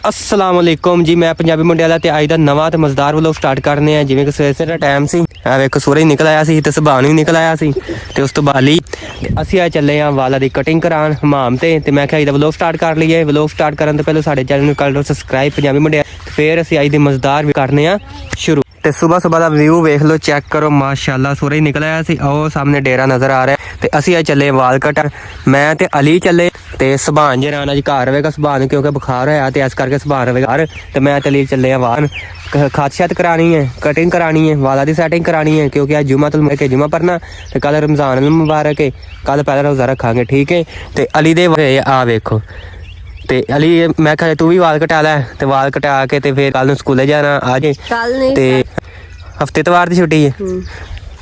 अस्सलाम वालेकुम जी। मैं पंजाबी मुंडे वाला ते अज दा नवा ते मजेदार व्लॉग स्टार्ट करने हैं। जिवें कि सवेरे दा टाइम सी, ਵੇਖੋ सूरज निकल आया सी ते सुभान भी निकल आया सी ते उस तो बाली ਅਸੀਂ ਆ ਚੱਲੇ ਆ ਵਾਲਾਂ ਦੀ ਕਟਿੰਗ ਕਰਾਉਣ ਹਮਾਮ ਤੇ ਮੈਂ ਕਿਹਾ ਇਹਦਾ ਵਲੌਗ ਸਟਾਰਟ ਕਰ ਲਈਏ। ਵਲੌਗ ਸਟਾਰਟ ਕਰਨ ਤੋਂ ਪਹਿਲਾਂ ਸਾਡੇ ਚੈਨਲ ਨੂੰ ਕਰ ਲਓ ਸਬਸਕ੍ਰਾਈਬ ਪੰਜਾਬੀ ਮੁੰਡਿਆ। ਫਿਰ ਅਸੀਂ ਅੱਜ ਦੀ ਮਜ਼ੇਦਾਰ ਵੀ ਕਰਨੇ ਆ ਸ਼ੁਰੂ। ਤੇ ਸਵੇਰ ਦਾ ਵਿਊ ਵੇਖ ਲਓ, ਚੈੱਕ ਕਰੋ, ਮਾਸ਼ਾਅੱਲਾ ਸੂਰਜ ਨਿਕਲ ਆਇਆ ਸੀ। ਉਹ ਸਾਹਮਣੇ ਡੇਰਾ ਨਜ਼ਰ ਆ ਰਿਹਾ ਤੇ ਅਸੀਂ ਆ ਚੱਲੇ ਵਾਲ ਕਟਣ। ਮੈਂ ਤੇ ਅਲੀ ਚੱਲੇ ਤੇ ਸੁਭਾਨ ਜੀ ਰਾਣਾ ਜੀ ਘਰ ਰਹੇਗਾ। ਸੁਭਾਨ ਕਿਉਂਕਿ ਬੁਖਾਰ ਹੋਇਆ ਤੇ ਇਸ ਕਰਕੇ ਸੁਭਾਨ ਰਹੇਗਾ ਘਰ ਤੇ ਮੈਂ ਤੇ ਅਲੀ ਚੱਲੇ ਆ ਵਾਲ खादशात करानी है, कटिंग करानी है, वाला की सैटिंग करानी है क्योंकि आज जुमा तो के जुमा पढ़ना तो कल रमज़ान मुबारक है, कल पहला रोज़ा रखांगे ठीक है। तो अली दे आ वेखो ते अली मैं कहा तू भी वाल कटा लै ते वाल कटा के ते फिर कल स्कूले जाना आज ते हफ्ते इतवार की छुट्टी है।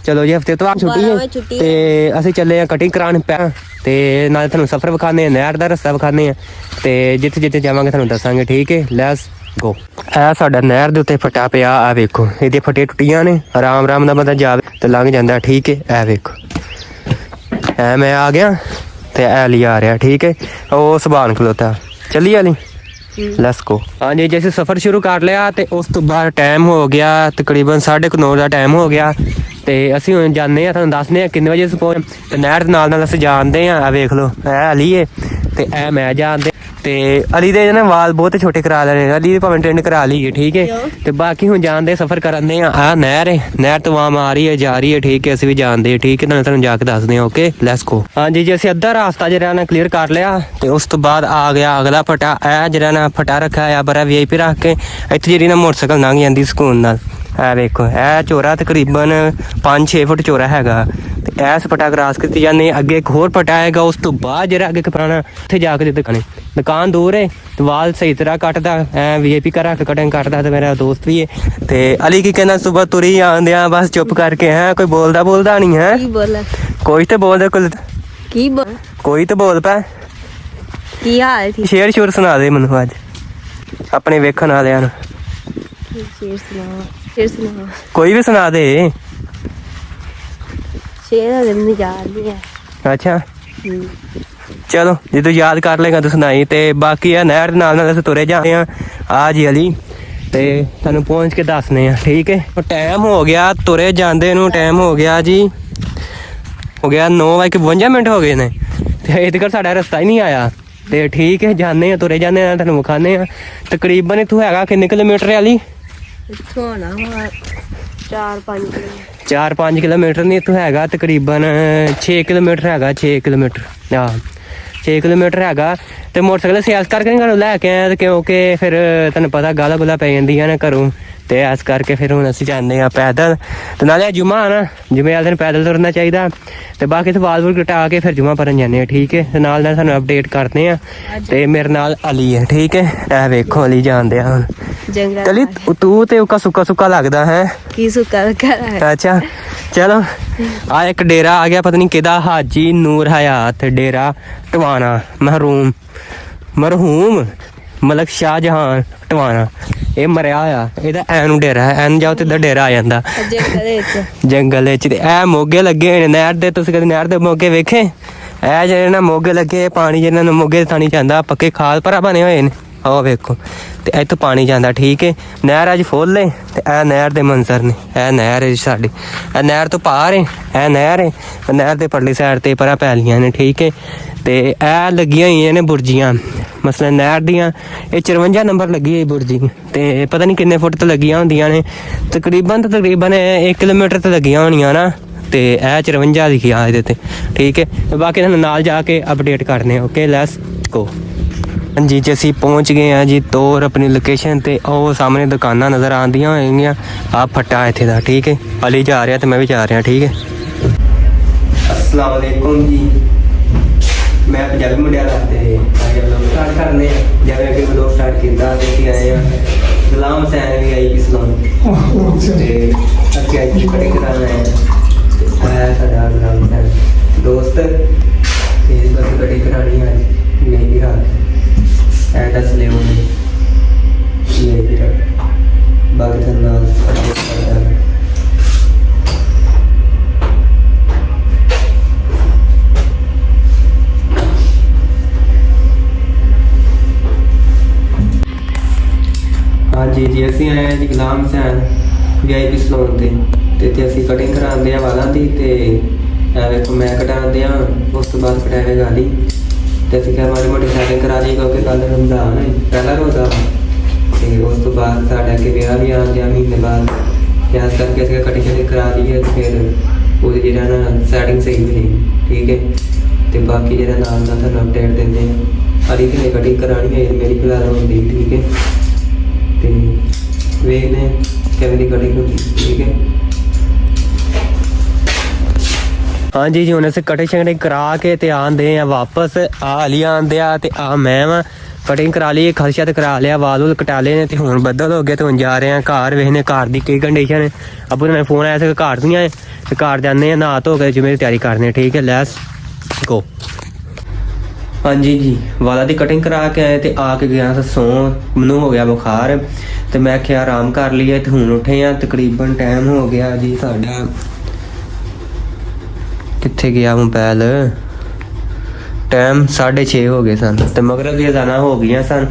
चलो जी हफ्ते इतवार छुट्टी है ते असीं चले कटिंग कराने पै ते नाल तुहानूं सफ़र विखाने नहर दा रस्ता विखाने ते जिथे जिथे जावांगे तुहानूं दस्सांगे ठीक है। लैट्स गो। ਇਹ ਸਾਡਾ ਨਹਿਰ ਦੇ ਉੱਤੇ ਫਟਾ ਪਿਆ ਆ ਵੇਖੋ, ਇਹਦੇ ਫਟੇ ਟੁੱਟੀਆਂ ਨੇ। ਆਰਾਮ ਆਰਾਮ ਨਾਲ ਬੰਦਾ ਜਾਵੇ ਤੇ ਲੰਘ ਜਾਂਦਾ ਠੀਕ ਹੈ। ਇਹ ਵੇਖੋ ਐ ਮੈਂ ਆ ਗਿਆ ਤੇ ਐ ਲਈ ਆ ਰਿਹਾ ਠੀਕ ਹੈ। ਉਹ ਸੁਭਾਨ ਖਲੋਤਾ ਚੱਲੀ ਵਾਲੀ ਲੈਟਸ ਗੋ। ਹਾਂਜੀ ਜੀ ਅਸੀਂ ਸਫ਼ਰ ਸ਼ੁਰੂ ਕਰ ਲਿਆ ਤੇ ਉਸ ਤੋਂ ਬਾਅਦ ਟਾਈਮ ਹੋ ਗਿਆ ਤਕਰੀਬਨ 9:30 ਦਾ ਟਾਈਮ ਹੋ ਗਿਆ ਤੇ ਅਸੀਂ ਹੁਣ ਜਾਂਦੇ ਆ। ਤੁਹਾਨੂੰ ਦੱਸਦੇ ਆ ਕਿੰਨੇ ਵਜੇ ਅਸੀਂ ਪਹੁੰਚ ਤੇ ਨਹਿਰ ਦੇ ਨਾਲ ਅਸੀਂ ਜਾਂਦੇ ਆ। ਵੇਖ ਲਓ ਇਹ ਅਲੀ ਹੈ ਤੇ ਇਹ ਮੈਂ ਜਾਂਦੇ ਤੇ ਅਲੀ ਦੇ ਨਾ ਵਾਲ ਬਹੁਤ ਛੋਟੇ ਕਰਾ ਲੈਣੇ। ਅਲੀ ਭਾਵੇਂ ਟ੍ਰੈਂਡ ਕਰਾ ਲਈਏ ਠੀਕ ਹੈ ਤੇ ਬਾਕੀ ਹੁਣ ਜਾਣਦੇ ਸਫ਼ਰ ਕਰਦੇ ਆ। ਆਹ ਨਹਿਰ ਹੈ, ਨਹਿਰ ਤੋਂ ਆਮ ਆ ਰਹੀ ਹੈ ਜਾ ਰਹੀ ਹੈ ਠੀਕ ਹੈ। ਅਸੀਂ ਵੀ ਜਾਣਦੇ ਠੀਕ ਹੈ, ਤੁਹਾਨੂੰ ਜਾ ਕੇ ਦੱਸਦੇ ਹਾਂ ਓਕੇ ਲੈਟਸ ਗੋ। ਹਾਂਜੀ ਜੀ ਅਸੀਂ ਅੱਧਾ ਰਾਸਤਾ ਜਿਹੜਾ ਨਾ ਕਲੀਅਰ ਕਰ ਲਿਆ ਤੇ ਉਸ ਤੋਂ ਬਾਅਦ ਆ ਗਿਆ ਅਗਲਾ ਫਟਾ। ਇਹ ਜਿਹੜਾ ਨਾ ਫਟਾ ਰੱਖਿਆ ਆ ਬੜਾ VIP ਰੱਖ ਕੇ ਇੱਥੇ ਜਿਹੜੀ ਨਾ ਮੋਟਰਸਾਈਕਲ ਲੰਘ ਜਾਂਦੀ ਸਕੂਨ ਨਾਲ। ਇਹ ਵੇਖੋ ਇਹ ਚੋਰਾ ਤਕਰੀਬਨ 5-6 ਫੁੱਟ ਚੋਰਾ ਹੈਗਾ ਤੇ ਇਸ ਫਟਾ ਕਰਾਸ ਕੀਤੀ ਜਾਂਦੀ। ਅੱਗੇ ਇੱਕ ਹੋਰ ਫਟਾ ਆਏਗਾ ਉਸ ਤੋਂ ਬਾਅਦ ਜਿਹੜਾ ਅੱਗੇ ਪੁਰਾਣਾ ਉੱਥੇ ਜਾ ਕੇ ਦੁਕਾਨ ਦੂਰ ਹੈ ਤੇ ਵਾਲ ਸਹੀ ਤਰ੍ਹਾਂ ਕੱਟਦਾ ਐ VIP ਘਰ ਰੱਖ ਕਟਿੰਗ ਕੱਟਦਾ ਤੇ ਮੇਰਾ ਦੋਸਤ ਵੀ ਹੈ। ਤੇ ਅਲੀ ਕੀ ਕਹਿੰਦਾ ਸੁਬਹ ਤੁਰੀ ਆਉਂਦਿਆਂ ਬਸ ਚੁੱਪ ਕਰਕੇ ਹੈ ਕੋਈ ਬੋਲਦਾ ਨਹੀਂ ਹੈ। ਕੋਈ ਤੇ ਬੋਲਦਾ ਕੋਈ ਤੇ ਬੋਲ ਪੈ ਕੀ ਹਾਲ ਸੀ। ਸ਼ੇਰ ਸ਼ੁਰ ਸੁਣਾ ਦੇ ਮੈਨੂੰ ਅੱਜ ਆਪਣੇ ਵੇਖਣ ਵਾਲਿਆਂ ਨੂੰ। ਸ਼ੇਰ ਸੁਣਾ ਕੋਈ ਵੀ ਸੁਣਾ ਦੇ। ਸ਼ੇਰ ਦਾ ਮੈਨੂੰ ਯਾਦ ਨਹੀਂ ਹੈ। ਅੱਛਾ ਚਲੋ ਜੇ ਤੂੰ ਯਾਦ ਕਰ ਲੇਗਾ ਤੂੰ ਸੁਣਾਈ। ਤੇ ਬਾਕੀ ਆ ਨਹਿਰ ਨਾਲ ਅਸੀਂ ਤੁਰੇ ਜਾਂਦੇ ਆ ਆ ਜੀ ਅਲੀ ਤੇ ਤੁਹਾਨੂੰ ਪਹੁੰਚ ਕੇ ਦੱਸਨੇ ਆ ਠੀਕ ਹੈ। ਟਾਈਮ ਹੋ ਗਿਆ ਤੁਰੇ ਜਾਂਦੇ ਨੂੰ, ਟਾਈਮ ਹੋ ਗਿਆ ਜੀ ਹੋ ਗਿਆ 9:52 ਹੋ ਗਏ ਨੇ ਤੇ ਇਹਦੇ ਕਰ ਸਾਡਾ ਰਸਤਾ ਹੀ ਨਹੀਂ ਆਇਆ ਤੇ ਠੀਕ ਹੈ। ਜਾਂਦੇ ਆ ਤੁਰੇ ਜਾਂਦੇ ਆ ਤੁਹਾਨੂੰ ਵਿਖਾਉਂਦੇ ਆ। ਤਕਰੀਬਨ ਇੱਥੋਂ ਹੈਗਾ ਕਿੰਨੇ ਕਿਲੋਮੀਟਰ ਅਲੀ? ਇੱਥੋਂ ਨਾ 4-5 ਕਿਲੋਮੀਟਰ ਨਹੀਂ ਇੱਥੋਂ ਹੈਗਾ ਤਕਰੀਬਨ 6 ਕਿਲੋਮੀਟਰ ਹੈਗਾ। 6 ਕਿਲੋਮੀਟਰ 6 ਕਿਲੋਮੀਟਰ ਹੈਗਾ ਤੇ ਮੋਟਰਸਾਈਕਲ ਸੇਲਸ ਕਰਕੇ ਨਹੀਂ ਘਰੋਂ ਲੈ ਕੇ ਆਇਆ ਕਿਉਂਕਿ ਫਿਰ ਤੁਹਾਨੂੰ ਪਤਾ ਗਾਲਾਂ ਗੁਲਾ ਪੈ ਜਾਂਦੀਆਂ ਨੇ ਘਰੋਂ ਤੇ ਇਸ ਕਰਕੇ ਫਿਰ ਹੁਣ ਅਸੀਂ ਜਾਂਦੇ ਹਾਂ ਪੈਦਲ। ਤੇ ਨਾਲੇ ਜੁਮਾ ਨਾ ਜੁਮੇ ਵਾਲੇ ਦਿਨ ਪੈਦਲ ਤੁਰਨਾ ਚਾਹੀਦਾ ਤੇ ਬਾਕੀ ਤੇ ਵਾਲ ਵੂਲ ਕਟਾ ਕੇ ਫਿਰ ਜੁਮਾ ਪੜਨ ਜਾਂਦੇ ਹਾਂ ਠੀਕ ਹੈ। ਤੇ ਨਾਲ ਸਾਨੂੰ ਅਪਡੇਟ ਕਰਦੇ ਆ ਤੇ ਮੇਰੇ ਨਾਲ ਅਲੀ ਹੈ ਠੀਕ ਹੈ। ਇਹ ਵੇਖੋ ਅਲੀ ਜਾਂਦੇ ਆ ਹੁਣ ਚਲੀ ਤੂੰ ਤੇ ਉਕਾ ਸੁੱਕਾ ਲੱਗਦਾ ਹੈ। ਕੀ ਸੁੱਕਾ ਲੱਗਾ? ਅੱਛਾ ਚਲੋ ਆ ਇੱਕ ਡੇਰਾ ਆ ਗਿਆ ਪਤਾ ਨਹੀਂ ਕਿਹਦਾ ਹਾਜੀ ਨੂਰ ਹਯਾਤ ਡੇਰਾ ਟਵਾਣਾ ਮਰਹੂਮ ਮਲਕ ਸ਼ਾਹਜਹਾਨ ਟਵਾਣਾ। ਇਹ ਮਰਿਆ ਹੋਇਆ ਇਹਦਾ ਐਨੂੰ ਡੇਰਾ ਹੈ। ਐਨ ਜਾਓ ਤੇ ਇੱਧਰ ਡੇਰਾ ਆ ਜਾਂਦਾ ਜੰਗਲ ਵਿੱਚ। ਤੇ ਇਹ ਮੋਗੇ ਲੱਗੇ ਹੋਏ ਨੇ ਨਹਿਰ ਦੇ। ਤੁਸੀਂ ਕਦੇ ਨਹਿਰ ਦੇ ਮੋਗੇ ਵੇਖੇ? ਇਹ ਜਿਹੜੇ ਨਾ ਮੋਗੇ ਲੱਗੇ ਪਾਣੀ ਜਿਹਨਾਂ ਨੂੰ ਮੋਗੇ ਥਾਣੀ ਜਾਂਦਾ ਪੱਕੇ ਖਾਲ ਭਰਾ ਬਣੇ ਹੋਏ ਨੇ ਉਹ ਵੇਖੋ ਤੇ ਇੱਥੋਂ ਪਾਣੀ ਜਾਂਦਾ ਠੀਕ ਹੈ। ਨਹਿਰ ਅੱਜ ਫੁੱਲ ਹੈ ਤੇ ਇਹ ਨਹਿਰ ਦੇ ਮੰਜ਼ਰ ਨੇ। ਇਹ ਨਹਿਰ ਹੈ ਸਾਡੀ, ਇਹ ਨਹਿਰ ਤੋਂ ਪਾਰ ਹੈ, ਇਹ ਨਹਿਰ ਹੈ। ਨਹਿਰ ਦੇ ਪਰਲੀ ਸਾਈਡ ਤੇ ਪਰਾਂ ਪੈਲੀਆਂ ਨੇ ਠੀਕ ਹੈ। ਤੇ ਇਹ ਲੱਗੀਆਂ ਹੋਈਆਂ ਨੇ ਬੁਰਜੀਆਂ ਮਸਲਨ ਨਹਿਰ ਦੀਆਂ। ਇਹ 54 ਨੰਬਰ ਲੱਗੀ ਹੋਈ ਬੁਰਜੀ ਤੇ ਪਤਾ ਨਹੀਂ ਕਿੰਨੇ ਫੁੱਟ ਤੇ ਲੱਗੀਆਂ ਹੁੰਦੀਆਂ ਨੇ। ਤਕਰੀਬਨ 1 ਕਿਲੋਮੀਟਰ ਤੇ ਲੱਗੀਆਂ ਹੋਣੀਆਂ ਨਾ ਤੇ ਇਹ 54 ਲਿਖਿਆ ਇਹਦੇ ਤੇ ਠੀਕ ਹੈ। ਬਾਕੀ ਤੁਹਾਨੂੰ ਨਾਲ ਜਾ ਕੇ ਅਪਡੇਟ ਕਰਨੇ ਓਕੇ ਲੈਟਸ ਗੋ। ਹਾਂਜੀ ਜੀ ਅਸੀਂ ਪਹੁੰਚ ਗਏ ਹਾਂ ਜੀ ਤੋਰ ਆਪਣੀ ਲੋਕੇਸ਼ਨ ਤੇ। ਉਹ ਸਾਹਮਣੇ ਦੁਕਾਨਾਂ ਨਜ਼ਰ ਆਉਂਦੀਆਂ ਹੋਣਗੀਆਂ। ਆ ਫੱਟਾ ਇੱਥੇ ਦਾ ਠੀਕ ਹੈ। ਅਲੀ ਜਾ ਰਿਹਾ ਤੇ ਮੈਂ ਵੀ ਜਾ ਰਿਹਾ ਠੀਕ ਹੈ। अस्सलाम वालेकुम जी। मैं पंजाबी मुंडिया ते व्लॉग स्टार्ट करने जिवें कि व्लॉग स्टार्ट किया देखी आए हैं। गुलाम हुसैन भी आई इस्लाम ते अगे आई कटिंग कराना है साडा गुलाम हुसैन दोस्त ते इस बार कटिंग करानी है नहीं भी रात एडस ले ये भी रात बाकी धन्यवाद करता है। ਹਾਂਜੀ ਜੀ ਅਸੀਂ ਆਏ ਹਾਂ ਜੀ ਗੁਲਾਮ ਹੁਸੈਨ VIP ਸਲੂਨ ਤੇ ਇੱਥੇ ਅਸੀਂ ਕਟਿੰਗ ਕਰਾਉਂਦੇ ਆ ਵਾਲਾਂ ਦੀ ਤੇ ਇਹ ਵੇਖੋ ਮੈਂ ਕਟਾਉਂਦੇ ਆ ਉਸ ਤੋਂ ਬਾਅਦ ਕਟਾਵੇ ਗਾਲੀ ਤੇ ਅਸੀਂ ਕਿਹਾ ਮਾੜੀ ਮੋਟੀ ਸੈਟਿੰਗ ਕਰਾ ਲਈ ਕਿਉਂਕਿ ਕੱਲ ਰਮਜ਼ਾਨ ਹੈ ਪਹਿਲਾ ਰੋਜ਼ਾ ਤੇ ਉਸ ਤੋਂ ਬਾਅਦ ਸਾਡਾ ਅੱਗੇ ਵਿਆਹ ਵੀ ਆਉਂਦੇ ਆ ਮਹੀਨੇ ਬਾਅਦ ਤੇ ਇਸ ਕਰਕੇ ਅਸੀਂ ਕਟਿੰਗ ਕਰਾ ਲਈਏ ਤੇ ਫਿਰ ਉਹਦੀ ਜਿਹੜਾ ਨਾ ਸੈਟਿੰਗ ਸਹੀ ਹੋਈ ਠੀਕ ਹੈ ਤੇ ਬਾਕੀ ਜਿਹੜਾ ਨਾਲ ਦਾ ਤੁਹਾਨੂੰ ਅਪਡੇਟ ਦਿੰਦੇ ਆ ਅਲੀ ਤੇ ਕਟਿੰਗ ਕਰਾਣੀ ਹੈ ਮੇਰੀ ਫਿਲਹਾਲ ਹੁੰਦੀ ਠੀਕ ਹੈ ਤੇ ਵੇਖਦੇ ਕਿਵੇਂ ਦੀ ਕਟਿੰਗ ਹੁੰਦੀ ਠੀਕ ਹੈ। ਹਾਂਜੀ ਜੀ ਹੁਣ ਅਸੀਂ ਕਟਿੰਗ ਕਰਾ ਕੇ ਤੇ ਆਂਦੇ ਆ ਵਾਪਸ ਆ ਅਲੀ ਆਂਦੇ ਆ ਤੇ ਆ ਮੈਂ ਵਾ ਕਟਿੰਗ ਕਰਾ ਲਈ ਖਰਚਾ ਤੇ ਕਰਾ ਲਿਆ ਵਾਲ ਕਟਾ ਲਏ ਨੇ ਤੇ ਹੁਣ ਬੱਦਲ ਹੋ ਗਏ ਤੇ ਹੁਣ ਜਾ ਰਹੇ ਆ ਘਰ ਵੇਖਨੇ ਘਰ ਦੀ ਕੀ ਕੰਡੀਸ਼ਨ ਹੈ। ਅਬੂ ਨੇ ਫੋਨ ਆਇਆ ਸੀ ਘਰ ਦੀਆਂ ਤੇ ਘਰ ਜਾਂਦੇ ਆ ਨਹਾ ਧੋ ਕੇ ਜਿਵੇਂ ਤਿਆਰੀ ਕਰਨੀ ਠੀਕ ਹੈ ਲੈਸ ਗੋ। ਹਾਂਜੀ ਜੀ ਵਾਲਾਂ ਦੀ ਕਟਿੰਗ ਕਰਾ ਕੇ ਆਏ ਤੇ ਆ ਕੇ ਗਿਆ ਤਾਂ ਸੌਂ ਮੈਨੂੰ ਹੋ ਗਿਆ ਬੁਖਾਰ ਤੇ ਮੈਂ ਕਿਹਾ ਆਰਾਮ ਕਰ ਲਈਏ ਤੇ ਹੁਣ ਉੱਠੇ ਆ ਤਕਰੀਬਨ ਟਾਈਮ ਹੋ ਗਿਆ ਜੀ ਸਾਡਾ ਕਿੱਥੇ ਗਿਆ ਮੋਬਾਈਲ ਟਾਈਮ 6:30 ਹੋ ਗਏ ਸਨ ਤੇ ਮਗਰਬ ਦੀਆਂ ਅਜ਼ਾਨਾਂ ਹੋ ਗਈਆਂ ਸਨ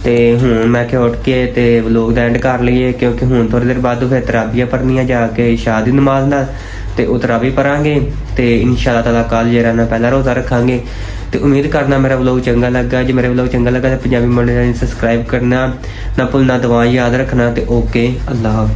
ਤੇ ਹੁਣ ਮੈਂ ਕਿਹਾ ਉੱਠ ਕੇ ਤੇ ਵਲੋਗ ਦਾ ਐਂਡ ਕਰ ਲਈਏ ਕਿਉਂਕਿ ਹੁਣ ਥੋੜੀ ਦੇਰ ਬਾਅਦ ਫਿਰ ਤਰਾਬੀਆਂ ਪੜ੍ਹਨੀਆਂ ਜਾ ਕੇ ਇਸ਼ਾ ਦੀ ਨਮਾਜ਼ ਨਾਲ ਤੇ ਉਹ ਤਰਾਬੀ ਪੜਾਂਗੇ ਤੇ ਇਨਸ਼ਾਅੱਲਾ ਤਾਲਾ ਕੱਲ ਜਿਹੜਾ ਨਾ ਪਹਿਲਾ ਰੋਜ਼ਾ ਰੱਖਾਂਗੇ ਤੇ ਉਮੀਦ ਕਰਨਾ ਮੇਰਾ ਵਲੋਗ ਚੰਗਾ ਲੱਗਾ ਜੇ ਮੇਰਾ ਵਲੋਗ ਚੰਗਾ ਲੱਗਾ ਤਾਂ ਪੰਜਾਬੀ ਮੰਡੀ ਨੂੰ ਸਬਸਕ੍ਰਾਈਬ ਕਰਨਾ ਨਾ ਭੁੱਲਣਾ ਦੁਆ ਯਾਦ ਰੱਖਣਾ ਤੇ ਓਕੇ ਅੱਲਾਹ ਹਾਫਿਜ਼।